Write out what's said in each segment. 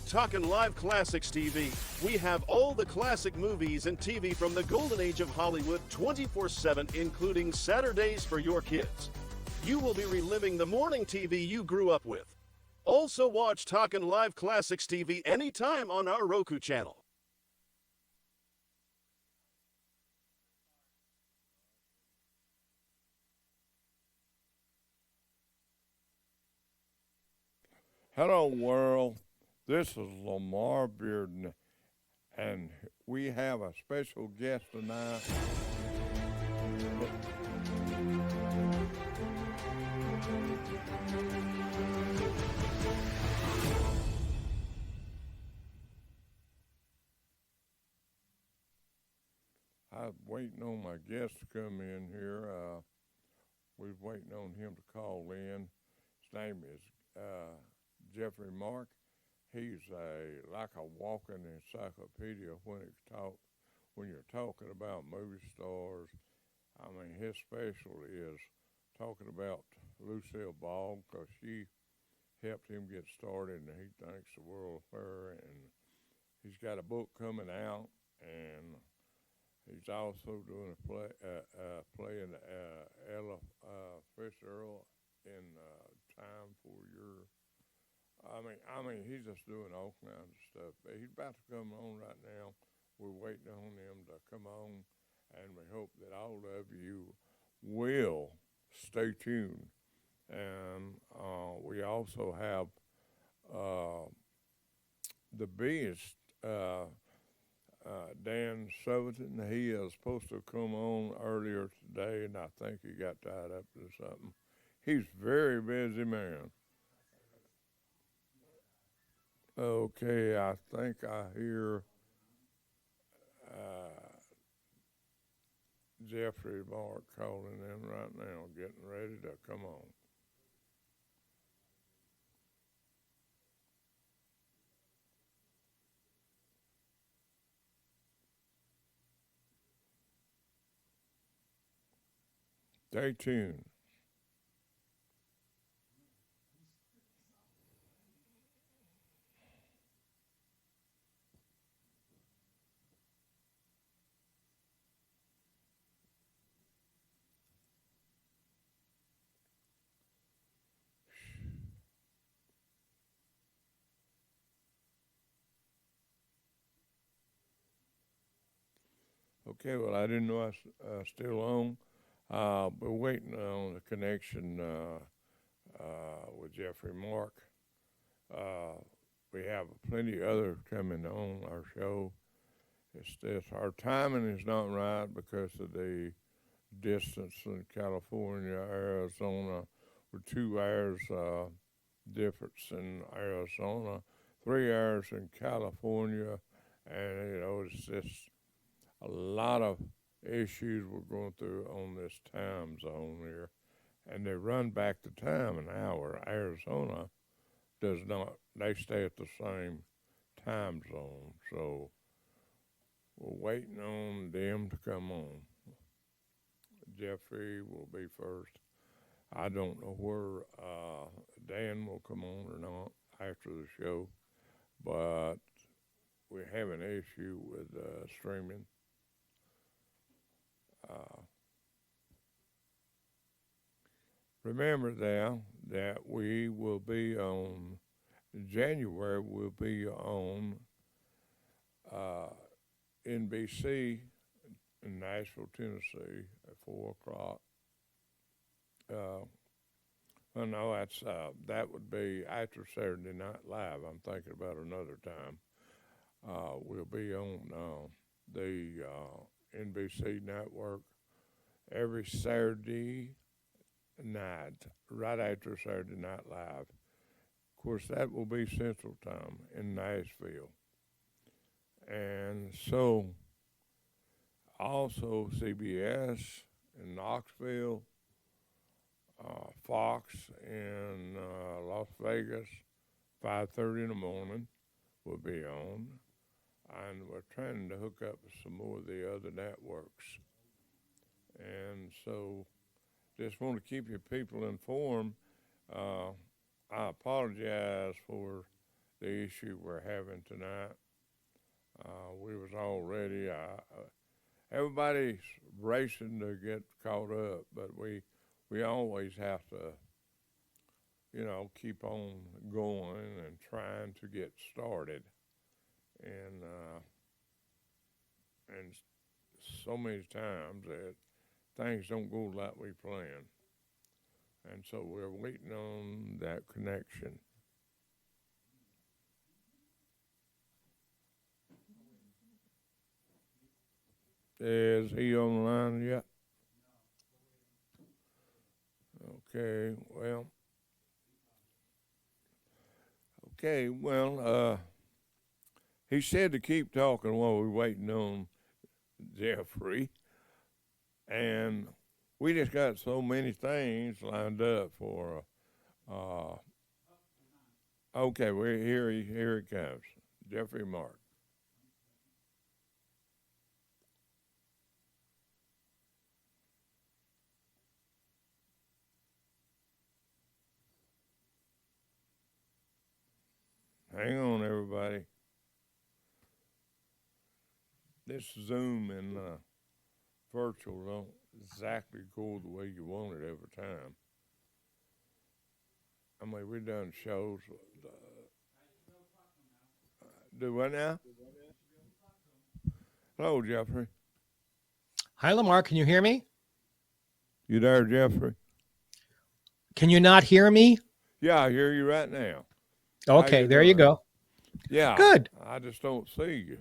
Talkin Live Classics TV. We have all the classic movies and TV from the golden age of Hollywood 24/7, including Saturdays for your kids. You will be reliving the morning TV you grew up with. Also watch Talkin Live Classics TV anytime on our Roku channel. Hello, world. This is Lamar Bearden, and we have a special guest tonight. I'm waiting on my guest to come in here. We're waiting on him to call in. His name is Geoffrey Mark. He's like a walking encyclopedia when you're talking about movie stars. I mean, his special is talking about Lucille Ball, because she helped him get started, and he thinks the world of her. And he's got a book coming out, and he's also doing a play, playing Ella Fitzgerald in Time for Your. I mean, he's just doing all kinds of stuff. But he's about to come on right now. We're waiting on him to come on, and we hope that all of you will stay tuned. And we also have the Beast, Dan Southerton. He is supposed to come on earlier today, and I think he got tied up to something. He's a very busy man. Okay, I think I hear Geoffrey Mark calling in right now, getting ready to come on. Stay tuned. Okay, well, I didn't know I was still on. We're waiting on the connection with Geoffrey Mark. We have plenty others coming on our show. It's just our timing is not right because of the distance in California, Arizona. We're 2 hours difference in Arizona, 3 hours in California, and it's just a lot of issues we're going through on this time zone here, and they run back the time an hour. Arizona does not; they stay at the same time zone. So we're waiting on them to come on. Geoffrey will be first. I don't know where Dan will come on or not after the show, but we have an issue with streaming. Remember now that we will be on January. We'll be on NBC in Nashville, Tennessee, at 4:00. Well, no, that would be after Saturday Night Live. I'm thinking about another time. We'll be on the NBC network every Saturday night, right after Saturday Night Live. Of course, that will be Central Time in Nashville. And so, also CBS in Knoxville, Fox in Las Vegas, 5:30 in the morning will be on. And we're trying to hook up with some more of the other networks. And so just want to keep your people informed. I apologize for the issue we're having tonight. We was all ready. Everybody's racing to get caught up, but we always have to, keep on going and trying to get started. And so many times that things don't go like we planned. And so we're waiting on that connection. Is he on the line yet? Okay, well. He said to keep talking while we're waiting on Geoffrey. And we just got so many things lined up for. Okay, we're here. Here it comes, Geoffrey Mark. Hang on, everybody. This Zoom and virtual don't exactly go the way you want it every time. I mean, we've done shows. Do what now? Hello, Geoffrey. Hi, Lamar. Can you hear me? You there, Geoffrey? Can you not hear me? Yeah, I hear you right now. Okay, there you go. Yeah. Good. I just don't see you.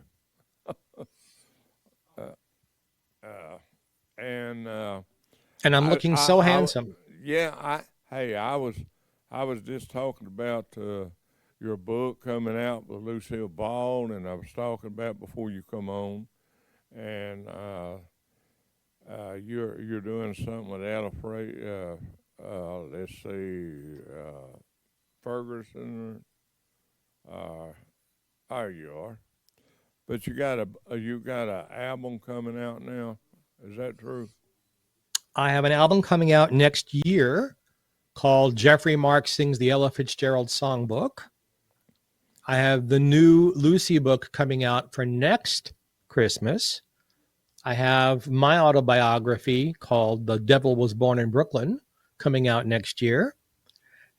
And I'm looking so handsome. I was just talking about your book coming out with Lucille Ball, and I was talking about before you come on, and you're doing something with Ella let's see, Ferguson. There you are. But you got a album coming out now. Is that true? I have an album coming out next year called Geoffrey Mark Sings the Ella Fitzgerald Songbook. I have the new Lucy book coming out for next Christmas. I have my autobiography called The Devil Was Born in Brooklyn coming out next year.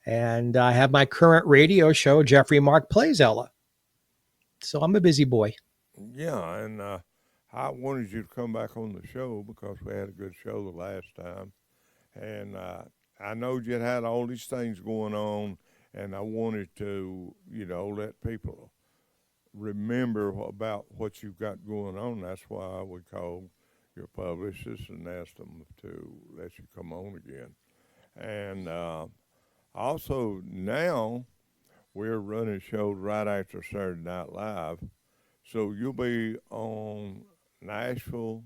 And I have my current radio show, Geoffrey Mark Plays Ella. So I'm a busy boy. Yeah, and I wanted you to come back on the show because we had a good show the last time. And I know you had all these things going on, and I wanted to, let people remember about what you've got going on. That's why we called your publicist and asked them to let you come on again. And also now we're running shows right after Saturday Night Live. So you'll be on Nashville.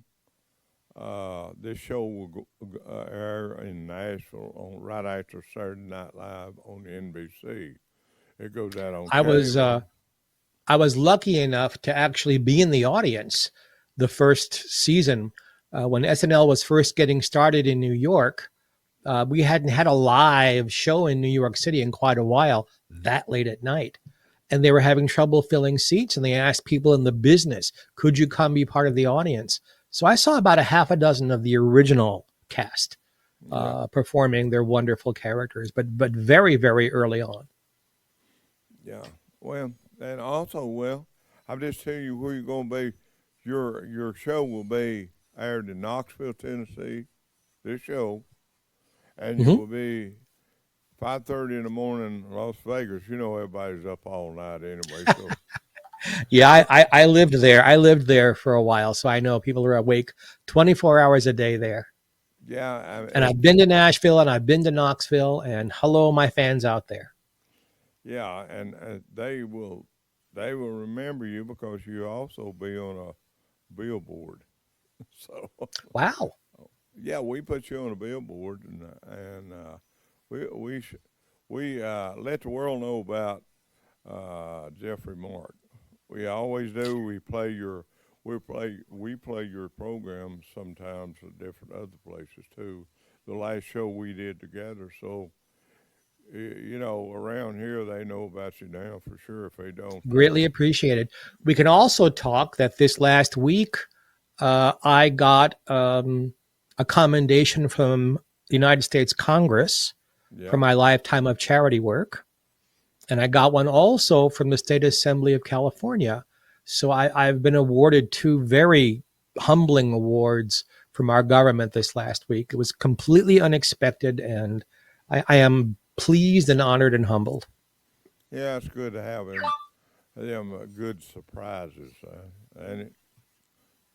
This show will air in Nashville right after Saturday Night Live on NBC. It goes out on cable. I was lucky enough to actually be in the audience the first season when SNL was first getting started in New York. We hadn't had a live show in New York City in quite a while that late at night. And they were having trouble filling seats, and they asked people in the business, could you come be part of the audience? So I saw about a half a dozen of the original cast performing their wonderful characters, but very, very early on. Yeah. Well, and also, I'm just telling you where you're going to be. Your show will be aired in Knoxville, Tennessee, this show, and you will be 5:30 in the morning in Las Vegas. Everybody's up all night anyway. So. Yeah, I lived there. I lived there for a while, so I know people are awake 24 hours a day there. Yeah. And I've been to Nashville, and I've been to Knoxville, and hello, my fans out there. Yeah, and they will remember you because you also be on a billboard. So. Wow. Yeah, we put you on a billboard, and we let the world know about Geoffrey Mark. We always do. We play your programs sometimes at different other places too. The last show we did together, so you know, around here they know about you now for sure. If they don't, Greatly appreciated. We can also talk that this last week, I got a commendation from the United States Congress for yeah, my lifetime of charity work. And I got one also from the State Assembly of California. So I've been awarded two very humbling awards from our government this last week. It was completely unexpected, and I am pleased and honored and humbled. yeah, it's good to have them good surprises, and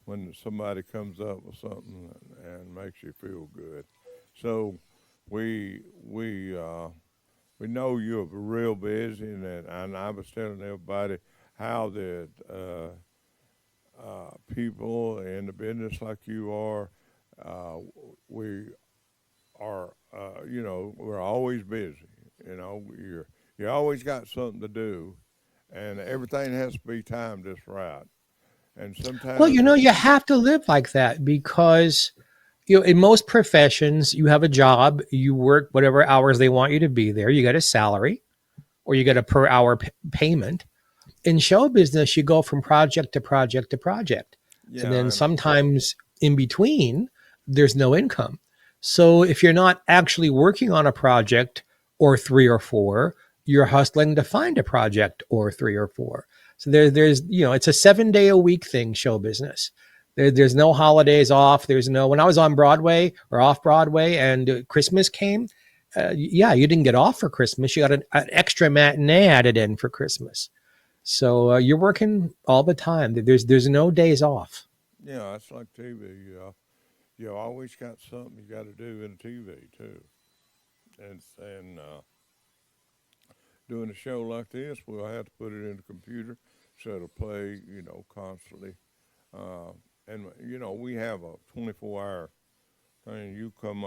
when somebody comes up with something and makes you feel good. So we know you're real busy, and I was telling everybody how that people in the business like you are, we are, you know, we're always busy. You know, you always got something to do, and everything has to be timed just right. And Well, sometimes, you have to live like that because, in most professions, you have a job, you work whatever hours they want you to be there, you get a salary or you get a per hour payment. In show business, you go from project to project to project. And yeah, then I understand. sometimes in between, there's no income. So if you're not actually working on a project or three or four, you're hustling to find a project or three or four. So there's, it's a 7 day a week thing, show business. There's no holidays off. When I was on Broadway or off Broadway and Christmas came, yeah, you didn't get off for Christmas. You got an extra matinee added in for Christmas. So you're working all the time. There's no days off. Yeah, it's like TV. You always got something you got to do in TV too, and doing a show like this, we'll have to put it in the computer so it'll play, you know, constantly. Uh, and you know, we have a 24-hour thing. You come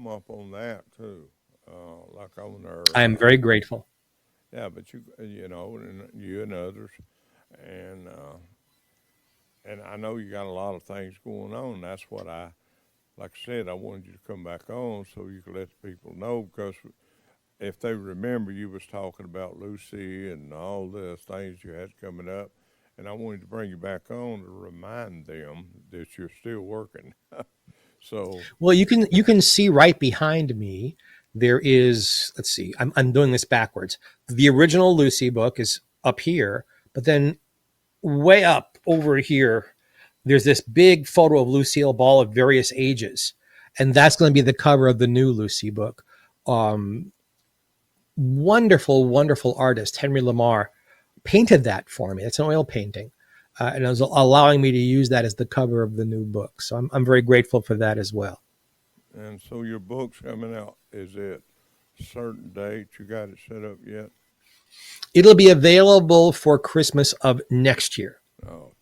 up on that too, like on our, I am very grateful. yeah, but you know, and you and others, and uh, and I know you got a lot of things going on. That's what like I said, I wanted you to come back on so you could let the people know because if they remember, you was talking about Lucy and all the things you had coming up, and I wanted to bring you back on to remind them that you're still working. So Well, you can see right behind me. There is, let's see, I'm doing this backwards. The original Lucy book is up here, but then way up over here, there's this big photo of Lucille Ball of various ages, and that's going to be the cover of the new Lucy book. Um, Wonderful, wonderful artist Henry Lamar painted that for me. It's an oil painting, and it was allowing me to use that as the cover of the new book. So I'm very grateful for that as well. and so your book's coming out. Is it a certain date? You got it set up yet? It'll be available for Christmas of next year. Oh,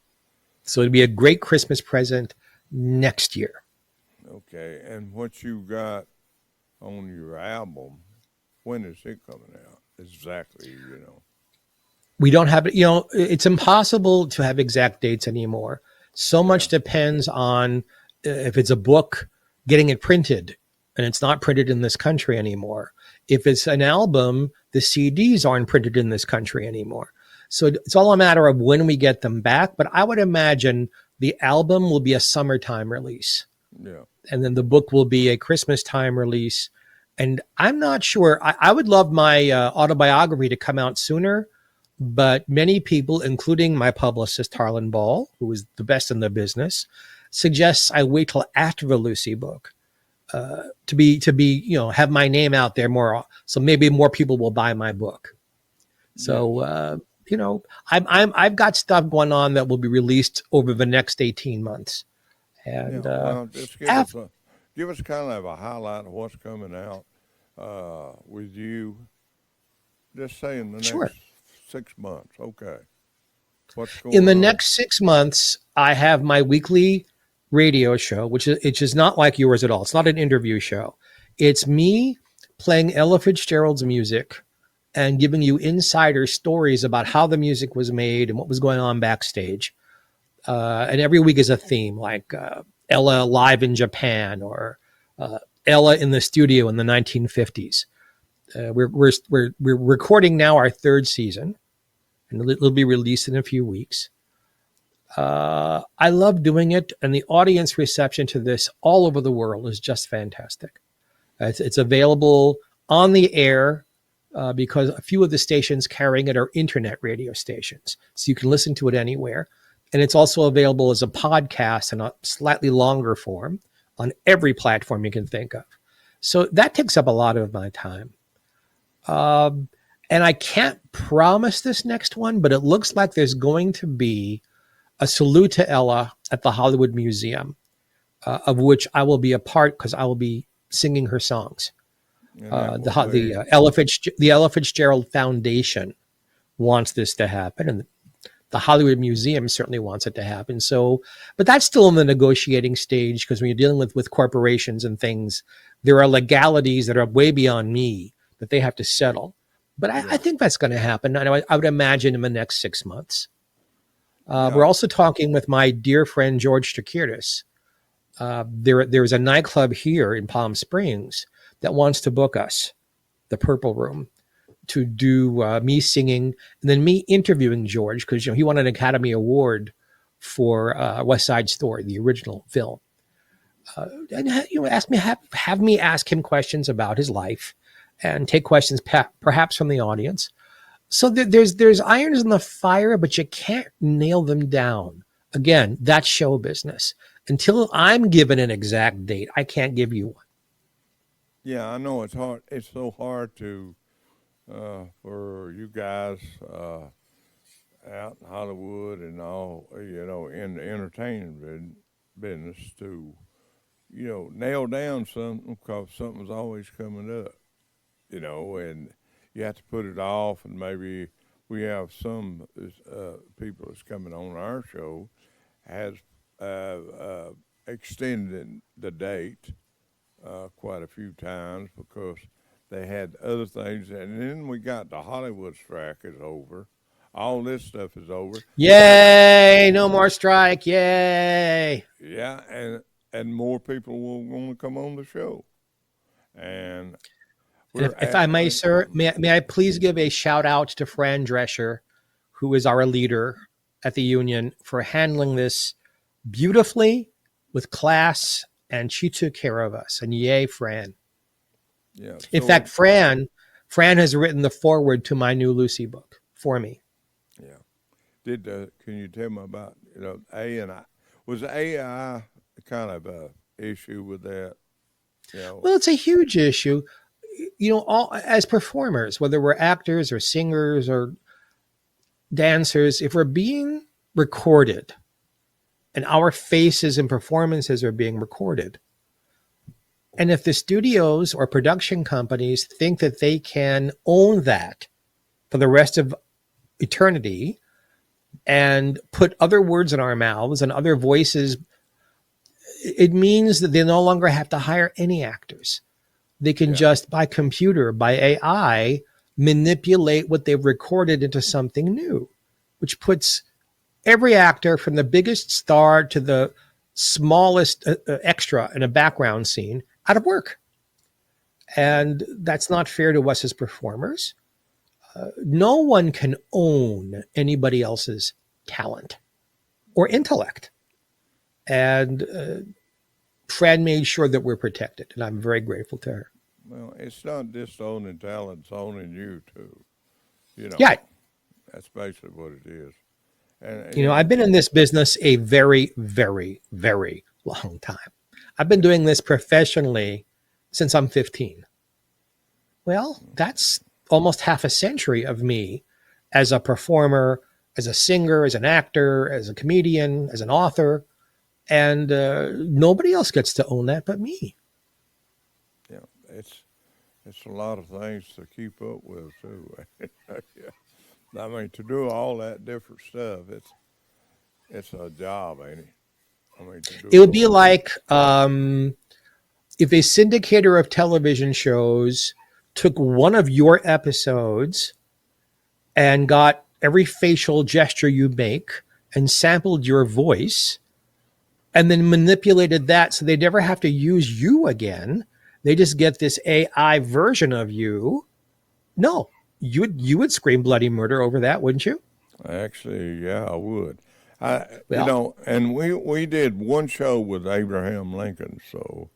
So it'll be a great Christmas present next year. okay. And what you got on your album? When is it coming out? Exactly, you know. We don't have it, it's impossible to have exact dates anymore. So Yeah, much depends on if it's a book, getting it printed, and it's not printed in this country anymore. If it's an album, the CDs aren't printed in this country anymore. So it's all a matter of when we get them back. But I would imagine the album will be a summertime release, yeah. and then the book will be a Christmas time release. And I'm not sure. I would love my autobiography to come out sooner, but many people, including my publicist Harlan Ball, who is the best in the business, suggests I wait till after the Lucy book to be have my name out there more, so maybe more people will buy my book. Yes. So I've got stuff going on that will be released over the next 18 months, Yeah. and Well, just after, give us kind of a highlight of what's coming out with you. Just say in the sure. next 6 months. Okay. What's In going the on? next 6 months, I have my weekly radio show, which is not like yours at all. It's not an interview show. It's me playing Ella Fitzgerald's music and giving you insider stories about how the music was made and what was going on backstage. And every week is a theme, like Ella live in Japan or Ella in the studio in the 1950s. We're recording now our third season, and it'll be released in a few weeks. I love doing it, and the audience reception to this all over the world is just fantastic. It's available on the air because a few of the stations carrying it are internet radio stations, so you can listen to it anywhere. And it's also available as a podcast in a slightly longer form on every platform you can think of. So that takes up a lot of my time. And I can't promise this next one, but it looks like there's going to be a salute to Ella at the Hollywood Museum, of which I will be a part because I will be singing her songs. The Ella Fitzgerald Foundation wants this to happen, and the Hollywood Museum certainly wants it to happen. So, but that's still in the negotiating stage, because when you're dealing with corporations and things, there are legalities that are way beyond me that they have to settle. But I think that's going to happen. I would imagine in the next 6 months. We're also talking with my dear friend George Takirtis. There's a nightclub here in Palm Springs that wants to book us, the Purple Room, to do me singing and then me interviewing George, because he won an Academy Award for West Side Story, the original film. And have me ask him questions about his life and take questions perhaps from the audience. So there's irons in the fire, but you can't nail them down. Again, that's show business. Until I'm given an exact date, I can't give you one. Yeah, I know it's hard. It's so hard to for you guys out in Hollywood and all, in the entertainment business to, nail down something, because something's always coming up, and you have to put it off. And maybe we have some people that's coming on our show has extended the date quite a few times because they had other things. And then we got the Hollywood strike is over. All this stuff is over. Yay! No more strike. Yay! Yeah, and more people will want to come on the show. And if I may, sir, may I please give a shout out to Fran Drescher, who is our leader at the union, for handling this beautifully with class, and she took care of us. And yay, Fran. Yeah. In fact, Fran has written the foreword to my new Lucy book for me. Yeah. Can you tell me about AI? Was AI kind of a issue with that? Well, it's a huge issue. All as performers, whether we're actors or singers or dancers, if we're being recorded and our faces and performances are being recorded, and if the studios or production companies think that they can own that for the rest of eternity and put other words in our mouths and other voices, it means that they no longer have to hire any actors. They can just, by computer, by AI, manipulate what they've recorded into something new, which puts every actor, from the biggest star to the smallest extra in a background scene, out of work. And that's not fair to us as performers. No one can own anybody else's talent or intellect. And Fran made sure that we're protected, and I'm very grateful to her. Well, it's not just owning talent, it's owning you too. Yeah. That's basically what it is. And I've been in this business a very, very, very long time. I've been doing this professionally since I'm 15. Well, that's almost half a century of me as a performer, as a singer, as an actor, as a comedian, as an author. And nobody else gets to own that but me. Yeah, it's a lot of things to keep up with too. Yeah. I mean, to do all that different stuff, it's a job, ain't it? I mean, it would be like if a syndicator of television shows took one of your episodes and got every facial gesture you make and sampled your voice and then manipulated that so they never have to use you again. They just get this AI version of you No, you would scream bloody murder over that, wouldn't you? Actually, yeah, I would. Well, And we did one show with Abraham Lincoln, so,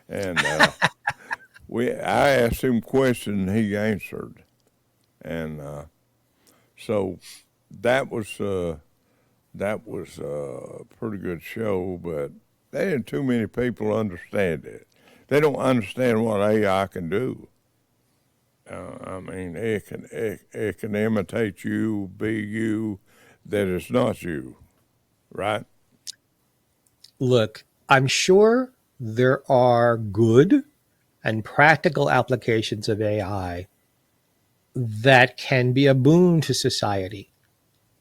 and I asked him questions, he answered, and so that was a pretty good show, but they didn't too many people understand it. They don't understand what AI can do. I mean, it can imitate you, be you, that is not you, right? look, I'm sure there are good and practical applications of AI that can be a boon to society.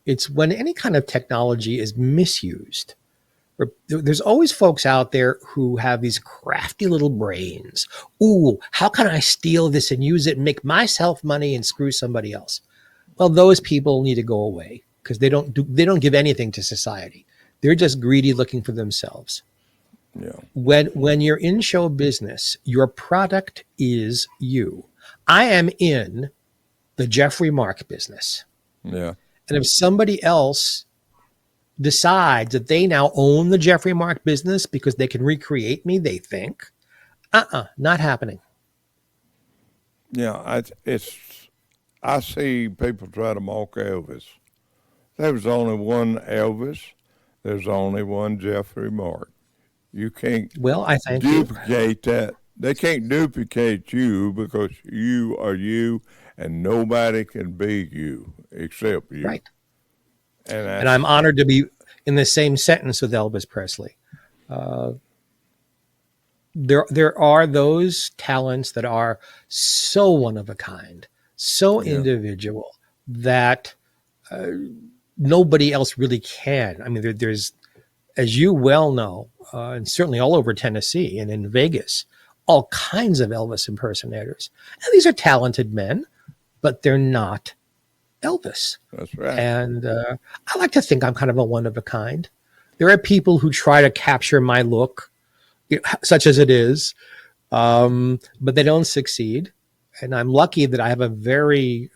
It's when any kind of technology is misused. There's always folks out there who have these crafty little brains. Ooh, how can I steal this and use it and make myself money and screw somebody else? Well, those people need to go away because they don't give anything to society. They're just greedy, looking for themselves. Yeah, When you're in show business, your product is you. I am in the Geoffrey Mark business. yeah, And if somebody else decides that they now own the Geoffrey Mark business because they can recreate me, they think, not happening. yeah. I see people try to mock Elvis. There was only one Elvis. There's only one Jeffrey Mark. You can't Well, I thank you. duplicate that. They can't duplicate you because you are you, and nobody can be you except you. Right. And And I'm honored to be in the same sentence with Elvis Presley. Uh, there are those talents that are so one of a kind, so yeah, individual that uh, nobody else really can. I mean, there's, as you well know, and certainly all over Tennessee and in Vegas, all kinds of Elvis impersonators. And these are talented men, but they're not Elvis. that's right. And I like to think I'm kind of a one of a kind. There are people who try to capture my look, such as it is, but they don't succeed. And I'm lucky that I have a very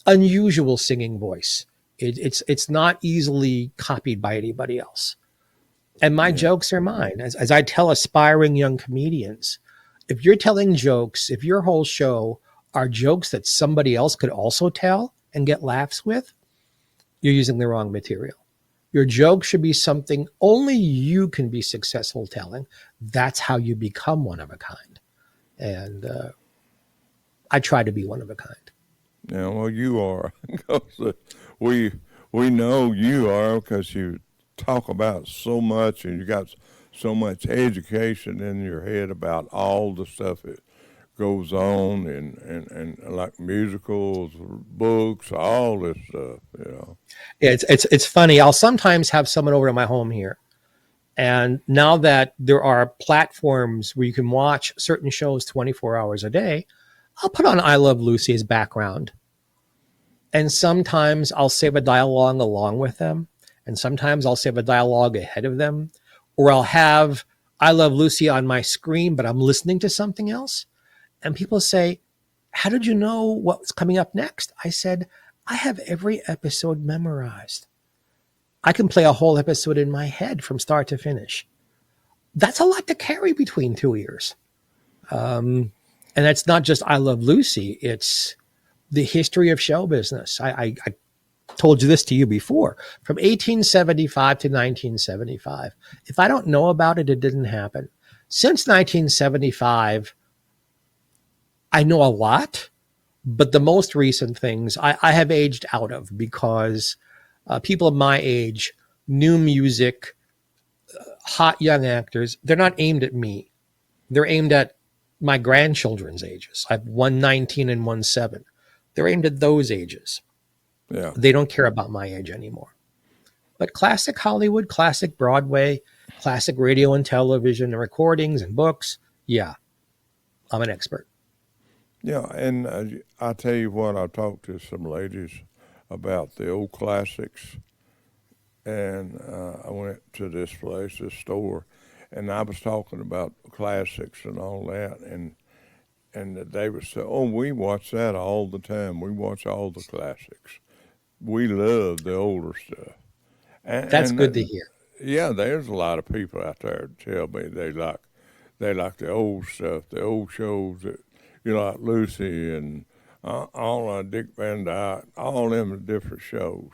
unusual singing voice. It's not easily copied by anybody else. And my Yeah, jokes are mine. As I tell aspiring young comedians, if you're telling jokes, if your whole show are jokes that somebody else could also tell and get laughs with, you're using the wrong material. Your joke should be something only you can be successful telling. That's how you become one of a kind. And I try to be one of a kind. yeah. Well, you are. 'Cause, we we know you are because you talk about so much, and you got so much education in your head about all the stuff that goes on, and like musicals, books, all this stuff. It's funny. I'll sometimes have someone over to my home here. And now that there are platforms where you can watch certain shows 24 hours a day, I'll put on I Love Lucy as background. And sometimes I'll save a dialogue along with them. And sometimes I'll save a dialogue ahead of them. Or I'll have I Love Lucy on my screen, but I'm listening to something else. And people say, how did you know what's coming up next? I said, I have every episode memorized. I can play a whole episode in my head from start to finish. That's a lot to carry between two ears. And that's not just I Love Lucy. It's the history of show business. I told you this to you before. From 1875 to 1975. If I don't know about it, it didn't happen. Since 1975, I know a lot, but the most recent things I have aged out of because people of my age, new music, hot young actors, they're not aimed at me. They're aimed at my grandchildren's ages. I have one 19 and one 7. They're aimed at those ages. Yeah, They don't care about my age anymore. But classic Hollywood, classic Broadway, classic radio and television and recordings and books, yeah, I'm an expert. yeah. And I tell you what, I talked to some ladies about the old classics, and I went to this store, and I was talking about classics and all that, and they would say, "Oh, we watch that all the time. We watch all the classics. We love the older stuff." That's And good to hear. yeah, there's a lot of people out there that tell me they like the old stuff, the old shows that like Lucy and all Dick Van Dyke, all them different shows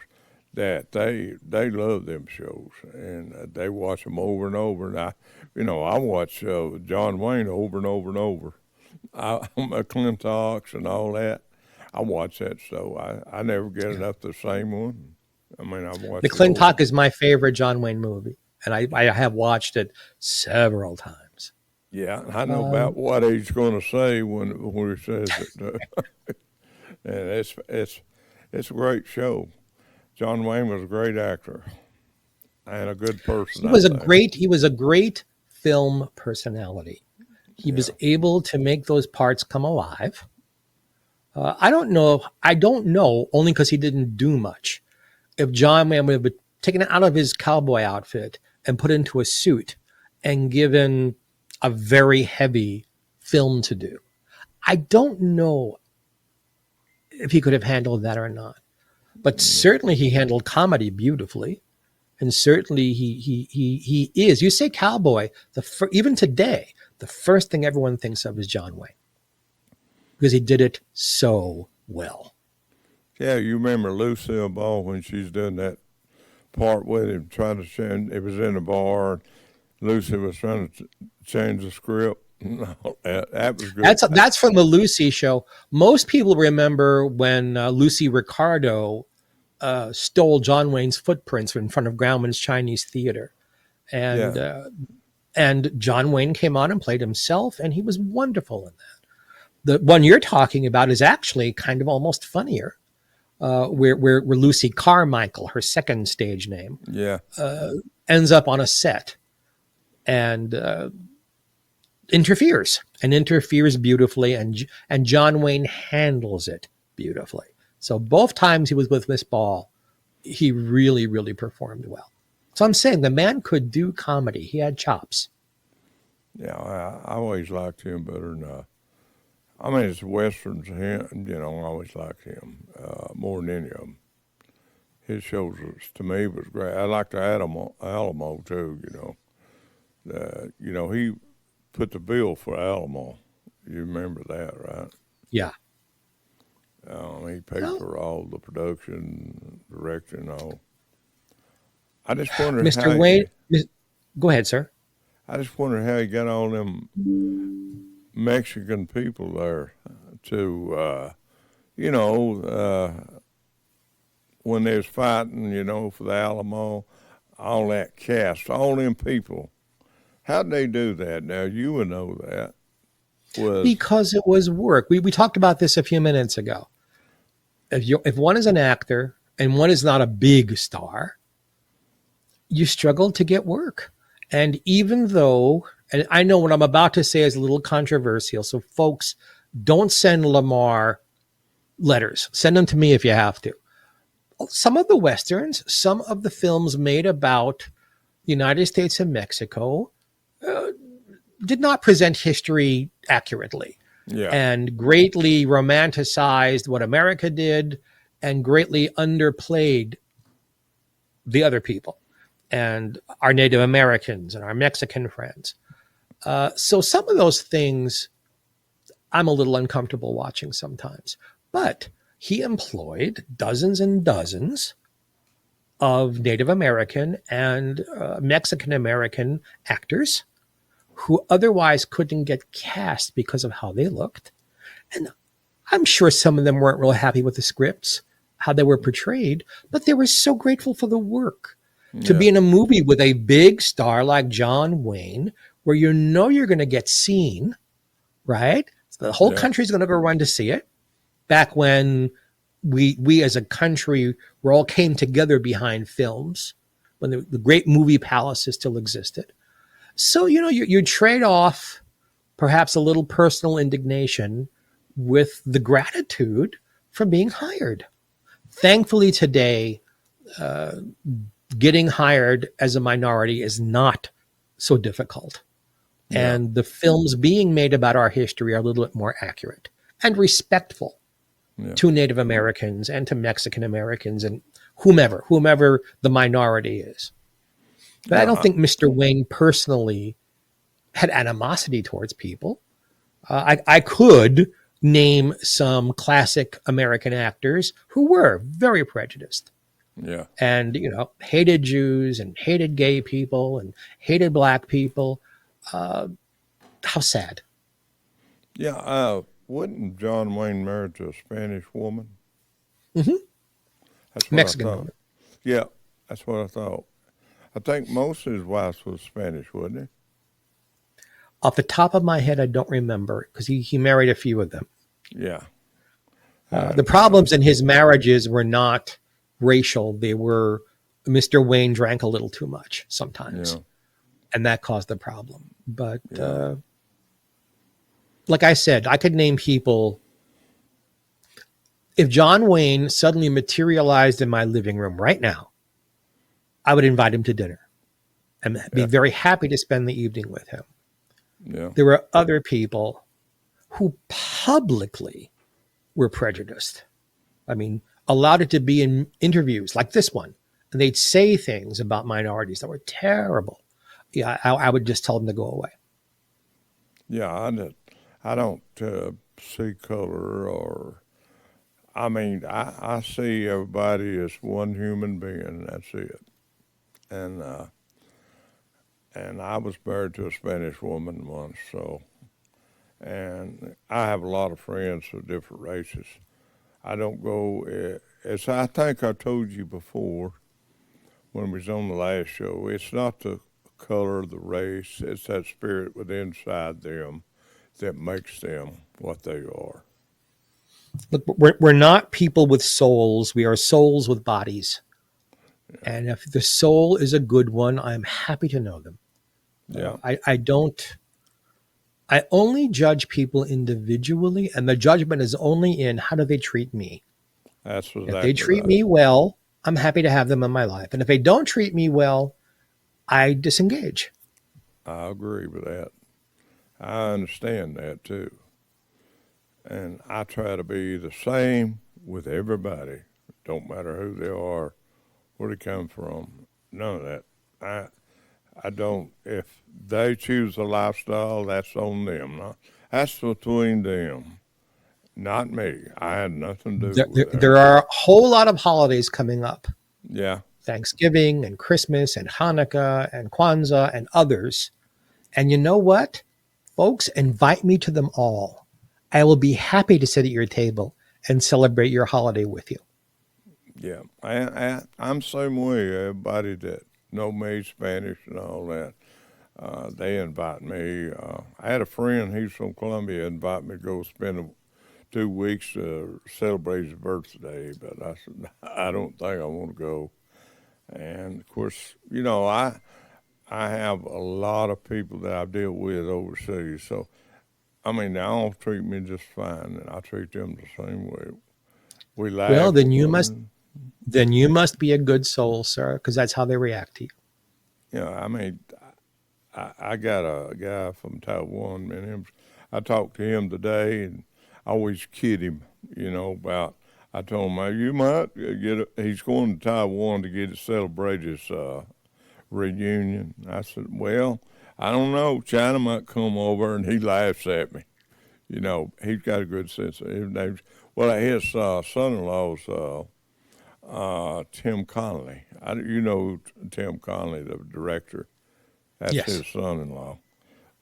that they love them shows and they watch them over and over. And I watch John Wayne over and over and over. McClintock's and all that. I watch that show. I never get enough of the same one. I mean, I watch McClintock is my favorite John Wayne movie, and I have watched it several times. Yeah, I know about what he's going to say when he says it. And it's a great show. John Wayne was a great actor and a good person. He was a great film personality. He was able to make those parts come alive. I don't know, only because he didn't do much, if John Wayne would have been taken out of his cowboy outfit and put into a suit and given a very heavy film to do. I don't know if he could have handled that or not. But certainly he handled comedy beautifully. And certainly he is. You say cowboy, even today, the first thing everyone thinks of is John Wayne. Because he did it so well. Yeah, you remember Lucille Ball when she's doing that part with him, trying to change. It was in a bar. Lucy was trying to change the script. That was good. That's from the Lucy show. Most people remember when Lucy Ricardo stole John Wayne's footprints in front of Grauman's Chinese Theater, and John Wayne came on and played himself, and he was wonderful in that. The one you're talking about is actually kind of almost funnier, where Lucy Carmichael, her second stage name, ends up on a set and interferes beautifully, and John Wayne handles it beautifully. So both times he was with Miss Ball, he really, really performed well. So I'm saying the man could do comedy. He had chops. Yeah, I always liked him better than it's westerns. I always liked him more than any of them. His shows to me was great. I liked the Alamo too. He put the bill for Alamo. You remember that, right? Yeah. He paid for all the production, direction, all. I just wondered Mr. Wayne, go ahead, sir. I just wondered how he got all them Mexican people there to, when they was fighting, for the Alamo, all that cast, all them people. How'd they do that? Now, you would know that. Because it was work. We talked about this a few minutes ago. If one is an actor and one is not a big star, you struggle to get work. And even though, and I know what I'm about to say is a little controversial, so folks, don't send Lamar letters. Send them to me if you have to. Some of the Westerns, some of the films made about the United States and Mexico did not present history accurately. Yeah. And greatly romanticized what America did and greatly underplayed the other people and our Native Americans and our Mexican friends. So some of those things I'm a little uncomfortable watching sometimes. But he employed dozens and dozens of Native American and Mexican American actors who otherwise couldn't get cast because of how they looked. And I'm sure some of them weren't real happy with the scripts, how they were portrayed, but they were so grateful for the work. To be in a movie with a big star like John Wayne, where you're going to get seen, right? So the whole country's going to go run to see it. Back when we as a country, we all came together behind films, when the great movie palaces still existed. So, you trade off perhaps a little personal indignation with the gratitude for being hired. Thankfully today, getting hired as a minority is not so difficult. Yeah. And the films being made about our history are a little bit more accurate and respectful Yeah. to Native Americans and to Mexican Americans and whomever the minority is. But I Yeah. don't think Mr. Wayne personally had animosity towards people. I could name some classic American actors who were very prejudiced Yeah. and, hated Jews and hated gay people and hated black people. How sad. Yeah. Wasn't John Wayne married to a Spanish woman? Hmm. That's what Mexican I thought. woman. Yeah, that's what I thought. I think most of his wives was Spanish, wasn't Off the top of my head, I don't remember because he married a few of them. he? Yeah. The problems in his marriages were not racial. They were Mr. Wayne drank a little too much sometimes, Yeah. and that caused the problem. But Yeah. like I said, I could name people. If John Wayne suddenly materialized in my living room right now, I would invite him to dinner and be Yeah. very happy to spend the evening with him. Yeah. There were other people who publicly were prejudiced. I mean, allowed it to be in interviews like this one, and they'd say things about minorities that were terrible. Yeah, I would just tell them to go away. Yeah. I don't see color or. I mean, I see everybody as one human being. That's it. And I was married to a Spanish woman once, so. And I have a lot of friends of different races. I don't go, as I think I told you before when we was on the last show, it's not the color, the race, it's that spirit within inside them that makes them what they are. Look, we're not people with souls. We are souls with bodies. And if the soul is a good one, I'm happy to know them. Yeah. I only judge people individually, and the judgment is only in how do they treat me. That's exactly If they treat right. me well, I'm happy to have them in my life. And if they don't treat me well, I disengage. I agree with that. I understand that too. And I try to be the same with everybody. Don't matter who they are, where they come from. None of that. I don't. If they choose a lifestyle, that's on them. That's between them, not me. I had nothing to do with There that. are a whole lot of holidays coming up. Yeah, Thanksgiving and Christmas and Hanukkah and Kwanzaa and others. And you know what? Folks, invite me to them all. I will be happy to sit at your table and celebrate your holiday with you. yeah. I'm same way. Everybody that know me, Spanish and all that, they invite me. I had a friend, he's from Colombia, invite me to go spend 2 weeks to celebrate his birthday. But I said, I don't think I want to go. And of course, I have a lot of people that I deal with overseas. So, I mean, they all treat me just fine, and I treat them the same way. We laugh. Well, then you must be a good soul, sir, because that's how they react to you. Yeah, I mean, I got a guy from Taiwan, and I talked to him today, and I always kid him, about. I told him, you might he's going to Taiwan to celebrate his reunion. I said, well, I don't know. China might come over, and he laughs at me. He's got a good sense of his name. Well, his son-in-law's Tim Connolly. You know Tim Connolly, the director. That's Yes. his son-in-law.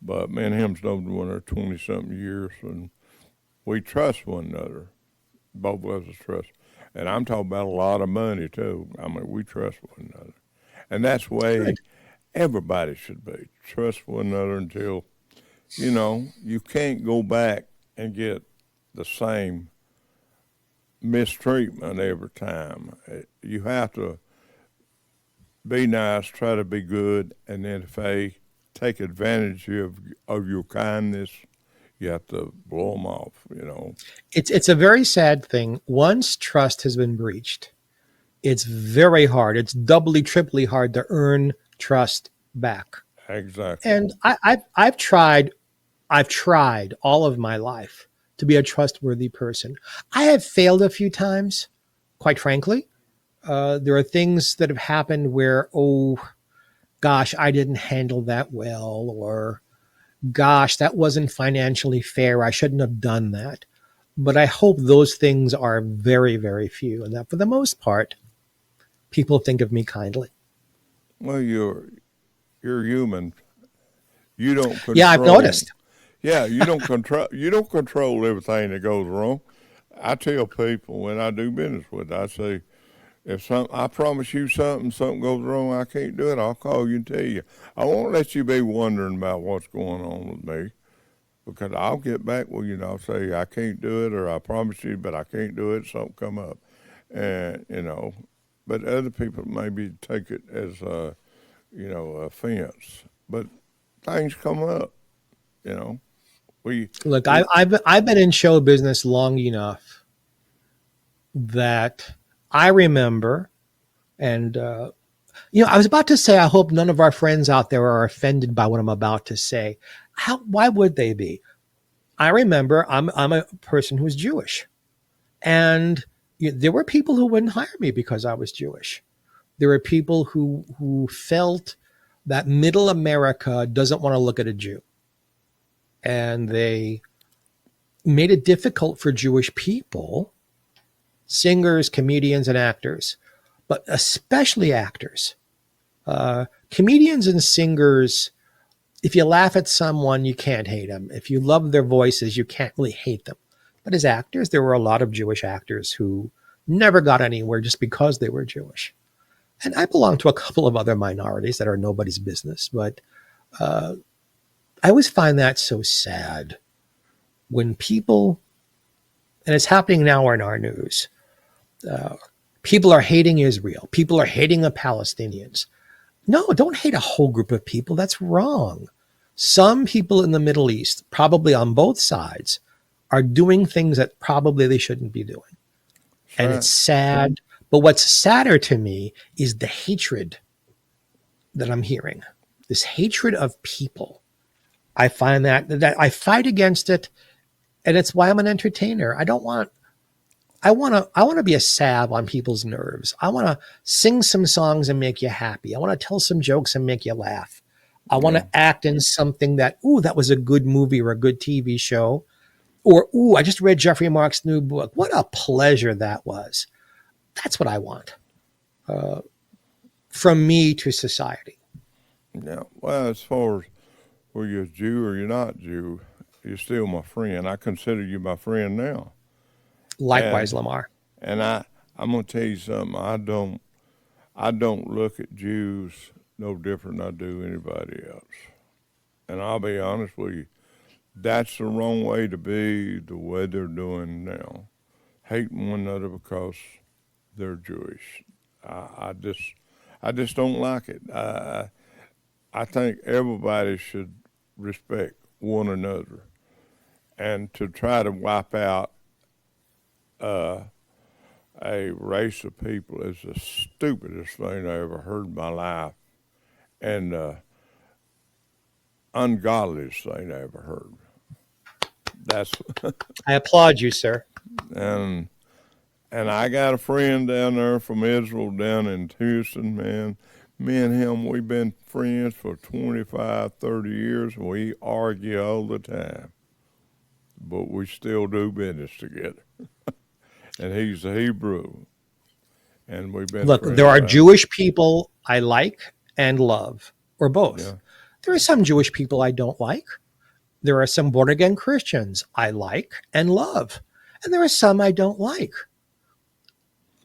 But me and him's known one another 20-something years, and we trust one another. Both of us trust. And I'm talking about a lot of money, too. I mean, we trust one another. And that's the way Good. everybody should be. Trust one another until, you can't go back and get the same mistreatment every time. You have to be nice, try to be good, and then if they take advantage of your kindness, you have to blow them off, It's a very sad thing. Once trust has been breached, it's very hard. It's doubly, triply hard to earn trust back. Exactly. And I've tried all of my life to be a trustworthy person. I have failed a few times, quite frankly. There are things that have happened where, oh gosh, I didn't handle that well, or gosh, that wasn't financially fair. I shouldn't have done that. But I hope those things are very, very few, and that for the most part, people think of me kindly. Well, you're human. You don't Yeah, I've control. noticed. Yeah, you don't control. You don't control everything that goes wrong. I tell people when I do business with, I say, if I promise you something goes wrong, I can't do it. I'll call you and tell you. I won't let you be wondering about what's going on with me, because I'll get back with you and I'll say I can't do it, or I promise you, but I can't do it. Something come up, and but other people maybe take it as offense. But things come up, you know. Look, I've been in show business long enough that I remember, and I was about to say, I hope none of our friends out there are offended by what I'm about to say. Why would they be? I remember I'm a person who's Jewish, and there were people who wouldn't hire me because I was Jewish. There were people who felt that middle America doesn't want to look at a Jew, and they made it difficult for Jewish people, singers, comedians, and actors, but especially actors. Comedians and singers, if you laugh at someone, you can't hate them. If you love their voices, you can't really hate them. But as actors, there were a lot of Jewish actors who never got anywhere just because they were Jewish. And I belong to a couple of other minorities that are nobody's business. But I always find that so sad when people, and it's happening now in our news, people are hating Israel. People are hating the Palestinians. No, don't hate a whole group of people. That's wrong. Some people in the Middle East, probably on both sides, are doing things that probably they shouldn't be doing. Sure. And it's sad. But what's sadder to me is the hatred that I'm hearing. This hatred of people. I find that I fight against it, and it's why I'm an entertainer. I want to be a salve on people's nerves. I want to sing some songs and make you happy. I want to tell some jokes and make you laugh. I want to act in something that was a good movie or a good TV show. Or, I just read Geoffrey Mark's new book. What a pleasure that was. That's what I want from me to society. Yeah. Well, as far as whether you're Jew or you're not Jew, you're still my friend. I consider you my friend now. Likewise, Lamar. And I'm gonna tell you something. I don't look at Jews no different than I do anybody else. And I'll be honest with you, that's the wrong way to be. The way they're doing now, hating one another because they're Jewish. I just don't like it. I think everybody should respect one another, and to try to wipe out a race of people is the stupidest thing I ever heard in my life, and ungodliest thing I ever heard. That's I applaud you, sir. And I got a friend down there from Israel down in Houston, man. Me and him, we've been friends for 25, 30 years. We argue all the time, but we still do business together. And he's a Hebrew, and we've been. Look, there are Jewish people I like and love, or both. Yeah. There are some Jewish people I don't like. There are some born-again Christians I like and love. And there are some I don't like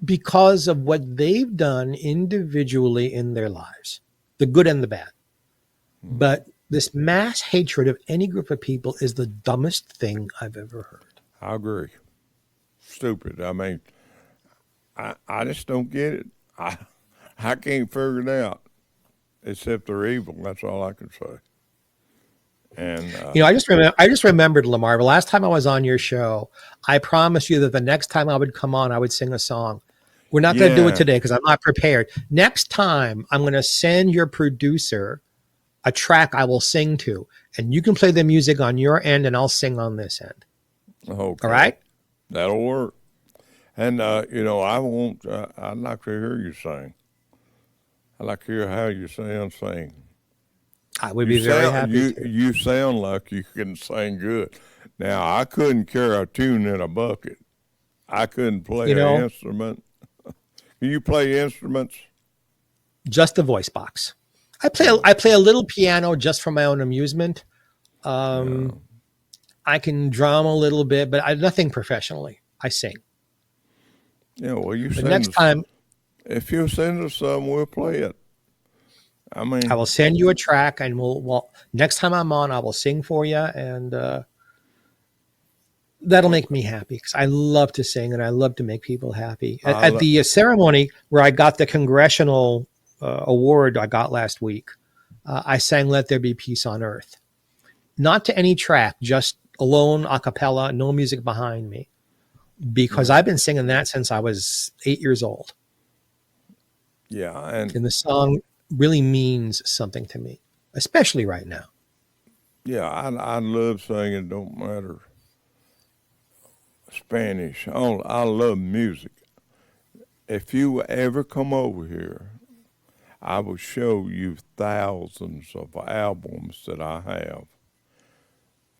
because of what they've done individually in their lives, the good and the bad. Mm-hmm. But this mass hatred of any group of people is the dumbest thing I've ever heard. I agree. Stupid. I mean, I just don't get it. I can't figure it out, except they're evil. That's all I can say. And I just remembered, Lamar, the last time I was on your show, I promised you that the next time I would come on, I would sing a song. We're not going to do it today because I'm not prepared. Next time, I'm going to send your producer a track I will sing to, and you can play the music on your end and I'll sing on this end. Okay. All right? That'll work. And, I'd like to hear you sing. I'd like to hear how you sing. I would be very happy to. You sound like you can sing good. Now, I couldn't carry a tune in a bucket. I couldn't play an instrument. Can you play instruments? Just the voice box. I play a little piano just for my own amusement. I can drum a little bit, but nothing professionally. I sing. Yeah, well, if you send us some, we'll play it. I mean, I will send you a track, and next time I'm on, I will sing for you, and that'll make me happy because I love to sing and I love to make people happy. At the ceremony where I got the congressional award I got last week, I sang "Let There Be Peace on Earth," not to any track, just alone, a cappella, no music behind me, because I've been singing that since I was 8 years old. Yeah, and the song really means something to me, especially right now. Yeah, I love singing. Don't matter Spanish. I love music. If you ever come over here, I will show you thousands of albums that I have,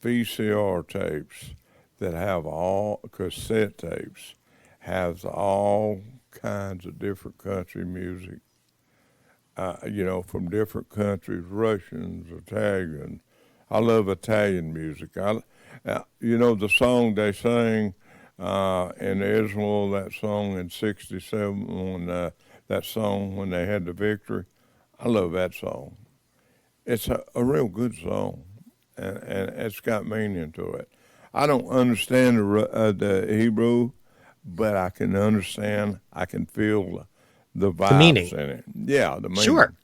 VCR tapes that have all cassette tapes, has all kinds of different country music. From different countries, Russians, Italians. I love Italian music. The song they sang in Israel, that song in '67, that song when they had the victory. I love that song. It's a real good song, and it's got meaning to it. I don't understand the Hebrew, but I can understand, I can feel the vibes in it. Yeah, the meaning. Sure.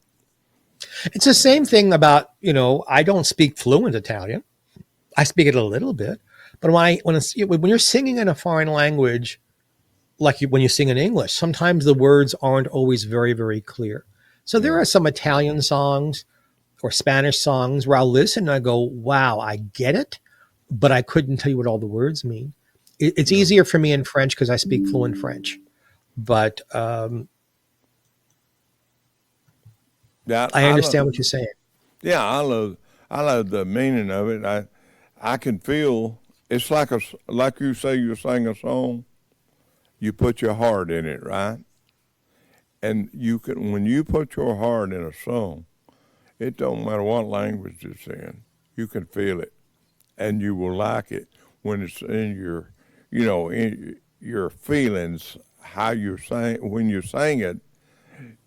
It's the same thing about, I don't speak fluent Italian. I speak it a little bit. But when you're singing in a foreign language, like when you sing in English, sometimes the words aren't always very, very clear. So there are some Italian songs or Spanish songs where I'll listen and I go, wow, I get it, but I couldn't tell you what all the words mean. It's easier for me in French because I speak fluent French. But I understand what you're saying. Yeah, I love the meaning of it. I can feel it's like you say you sing a song, you put your heart in it, right? And when you put your heart in a song, it don't matter what language it's in, you can feel it, and you will like it when it's in your feelings. How you sing when you sing it.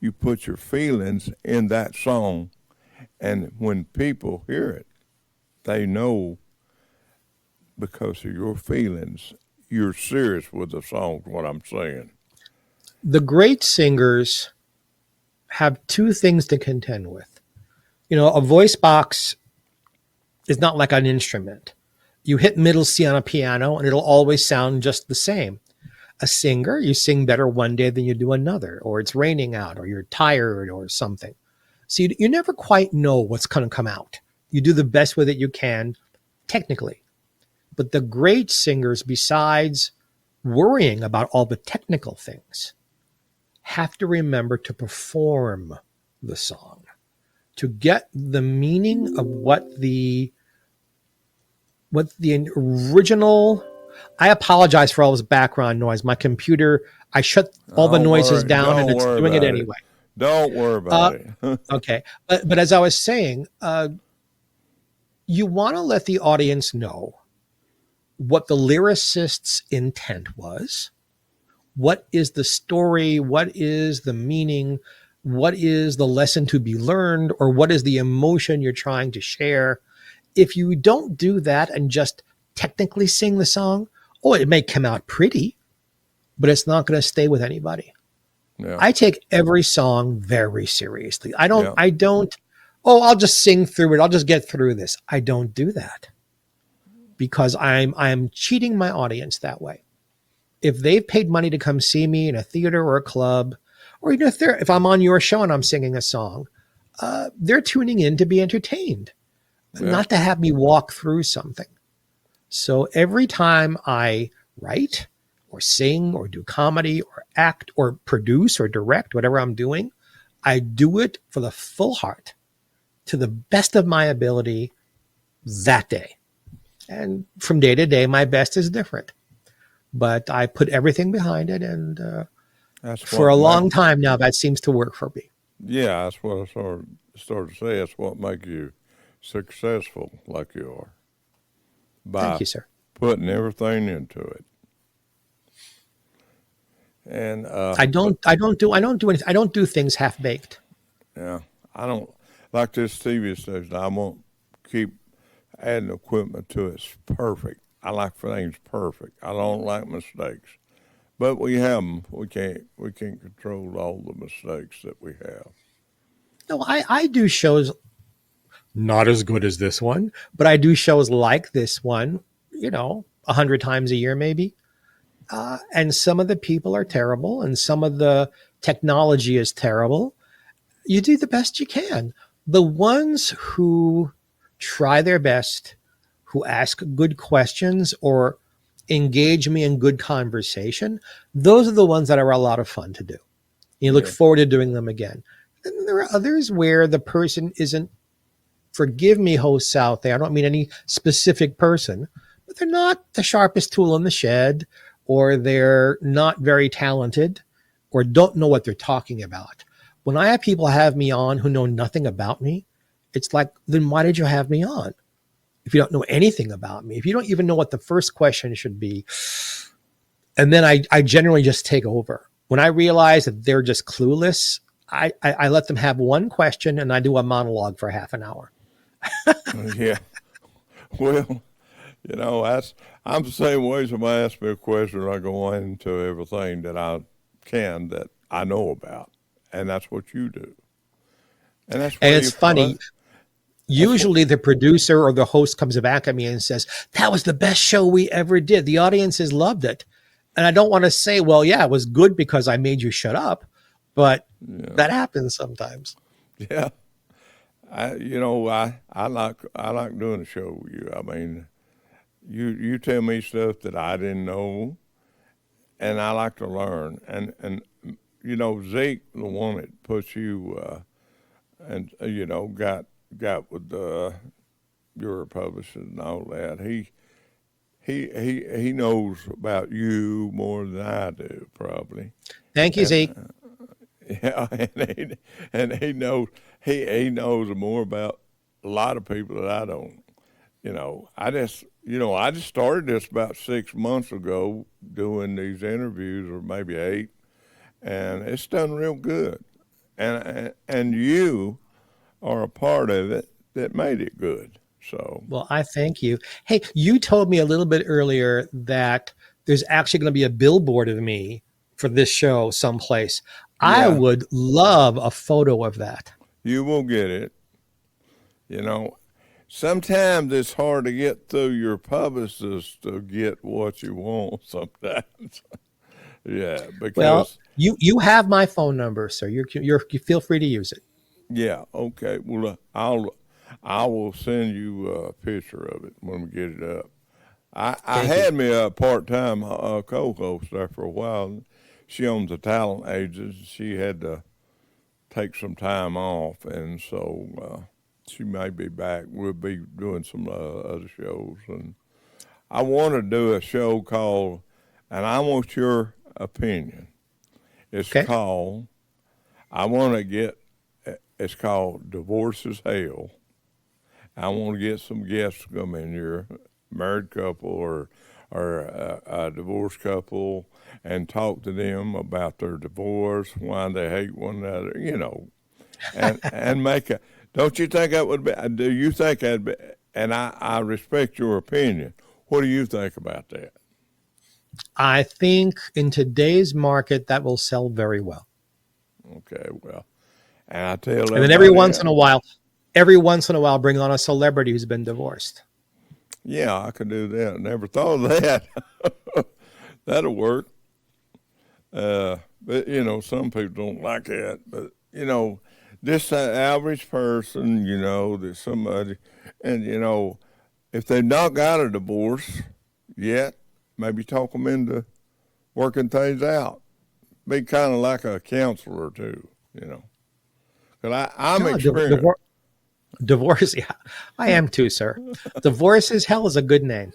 You put your feelings in that song, and when people hear it, they know because of your feelings, you're serious with the song, what I'm saying. The great singers have two things to contend with. A voice box is not like an instrument. You hit middle C on a piano, and it'll always sound just the same. A singer, you sing better one day than you do another, or it's raining out, or you're tired, or something. So you never quite know what's going to come out. You do the best with it you can, technically. But the great singers, besides worrying about all the technical things, have to remember to perform the song, to get the meaning of what the original. I apologize for all this background noise. My computer, I shut all the noises down and it's doing it anyway. Don't worry about it. Okay. But as I was saying, you want to let the audience know what the lyricist's intent was. What is the story? What is the meaning? What is the lesson to be learned? Or what is the emotion you're trying to share? If you don't do that and just technically sing the song, it may come out pretty, but it's not going to stay with anybody. Yeah. I take every song very seriously. I'll just sing through it. I'll just get through this. I don't do that because I'm cheating my audience that way. If they've paid money to come see me in a theater or a club, or even if I'm on your show and I'm singing a song, they're tuning in to be entertained, not to have me walk through something. So every time I write or sing or do comedy or act or produce or direct, whatever I'm doing, I do it for the full heart, to the best of my ability that day. And from day to day, my best is different. But I put everything behind it, and for a long time now, that seems to work for me. Yeah, that's what I started to say. That's what makes you successful like you are. Thank you, sir. Putting everything into it. And I don't do anything. I don't do things half baked. Yeah, I don't like this TV station. I won't keep adding equipment to it. It's perfect. I like things perfect. I don't like mistakes, but we have them. We can't control all the mistakes that we have. No, I do shows not as good as this one, but I do shows like this one, 100 times a year maybe. And some of the people are terrible, and some of the technology is terrible. You do the best you can. The ones who try their best, who ask good questions or engage me in good conversation, those are the ones that are a lot of fun to do. You look forward to doing them again. And there are others where the person isn't, forgive me, hosts out there, I don't mean any specific person, but they're not the sharpest tool in the shed, or they're not very talented, or don't know what they're talking about. When I have people have me on who know nothing about me, it's like, then why did you have me on? If you don't know anything about me, if you don't even know what the first question should be, and then I generally just take over. When I realize that they're just clueless, I let them have one question, and I do a monologue for half an hour. Yeah. Well, I'm the same way. Somebody asks me a question, I go into everything that I can that I know about, and that's what you do. And it's funny. Usually the producer or the host comes back at me and says, that was the best show we ever did. The audiences loved it. And I don't want to say, well, yeah, it was good because I made you shut up, but that happens sometimes. Yeah. I like doing a show with you. I mean, you tell me stuff that I didn't know, and I like to learn. And Zeke, the one that put you got with your publisher and all that. He knows about you more than I do, probably. Thank you, Zeke. Yeah, and he knows more about a lot of people that I don't. I just started this about 6 months ago doing these interviews, or maybe 8, and it's done real good. And you are a part of it that made it good. So, well, I thank you. Hey, you told me a little bit earlier that there's actually going to be a billboard of me for this show someplace. Yeah. I would love a photo of that. You will get it. Sometimes it's hard to get through your publicist to get what you want sometimes. Yeah, because you have my phone number, so you feel free to use it. Yeah. Okay. Well, I will send you a picture of it when we get it up. I had me a part-time co-host there for a while. She owns a talent agency. She had to take some time off, and so she may be back. We'll be doing some other shows, and I want to do a show called, and I want your opinion. It's called, it's called Divorce is Hell. I want to get some guests to come in here, married couple or a divorced couple, and talk to them about their divorce, why they hate one another, and make a. Don't you think that would be? Do you think that'd be? And I respect your opinion. What do you think about that? I think in today's market that will sell very well. Okay, well, and I tell. And then every once in a while, bring on a celebrity who's been divorced. Yeah, I could do that. Never thought of that. That'll work. But some people don't like that. But This average person, you know, that somebody, and you know, if they've not got a divorce yet, maybe talk them into working things out. Be kind of like a counselor too, you know. Because I'm No, experienced. divorce, yeah, I am too, sir. Divorce is hell is a good name.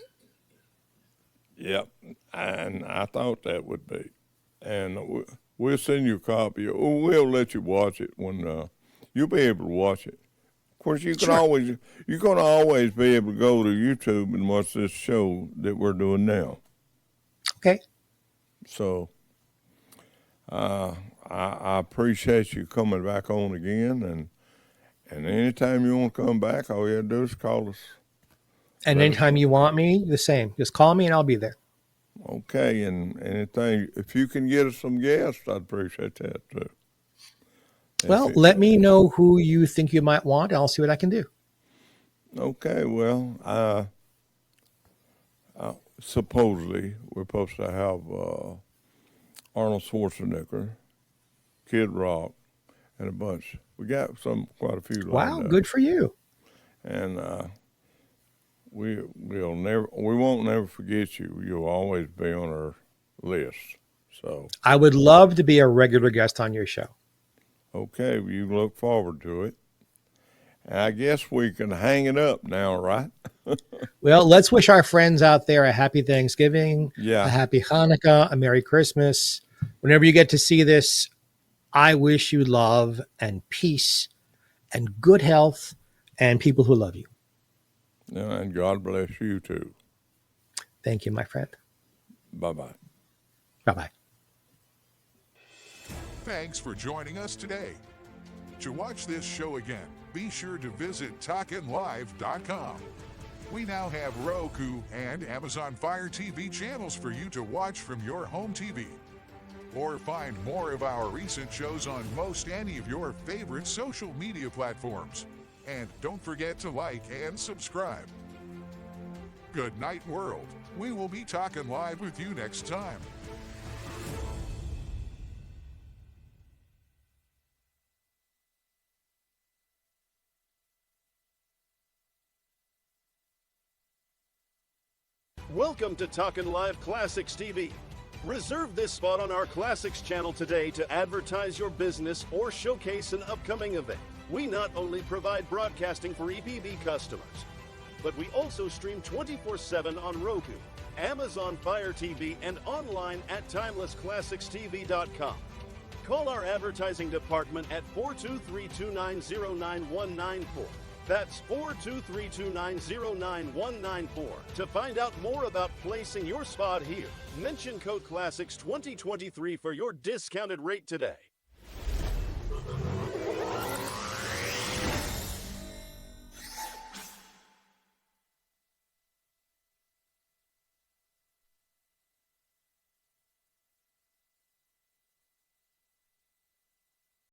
Yep, and I thought that would be. And we'll send you a copy. We'll let you watch it when you'll be able to watch it. Of course, you're going to always be able to go to YouTube and watch this show that we're doing now. Okay. So I appreciate you coming back on again, and anytime you want to come back, all you have to do is call us. And anytime you want me, the same. Just call me and I'll be there. Okay, and anything, if you can get us some guests, I'd appreciate that too. Well, let me know who you think you might want. I'll see what I can do. Okay, well, supposedly we're supposed to have Arnold Schwarzenegger, Kid Rock, and a bunch. We got quite a few. Wow, good for you. And we won't never forget you. You'll always be on our list. So I would love to be a regular guest on your show. okay, you look forward to it. And I guess we can hang it up now, right? Well, let's wish our friends out there a happy Thanksgiving, a happy Hanukkah, a Merry Christmas. Whenever you get to see this, I wish you love and peace and good health and people who love you. Yeah, and God bless you too. Thank you, my friend. Bye-bye. Bye-bye. Thanks for joining us today. To watch this show again, be sure to visit TalkinLive.com. We now have Roku and Amazon Fire TV channels for you to watch from your home TV. Or find more of our recent shows on most any of your favorite social media platforms. And don't forget to like and subscribe. Good night, world. We will be talking live with you next time. Welcome to Talkin Live Classics TV. Reserve this spot on our Classics channel today to advertise your business or showcase an upcoming event. We not only provide broadcasting for EPB customers, but we also stream 24/7 on Roku, Amazon Fire TV, and online at timelessclassicstv.com. Call our advertising department at 423-290-9194. That's 423-290-9194 to find out more about placing your spot here. Mention code Classics 2023 for your discounted rate today.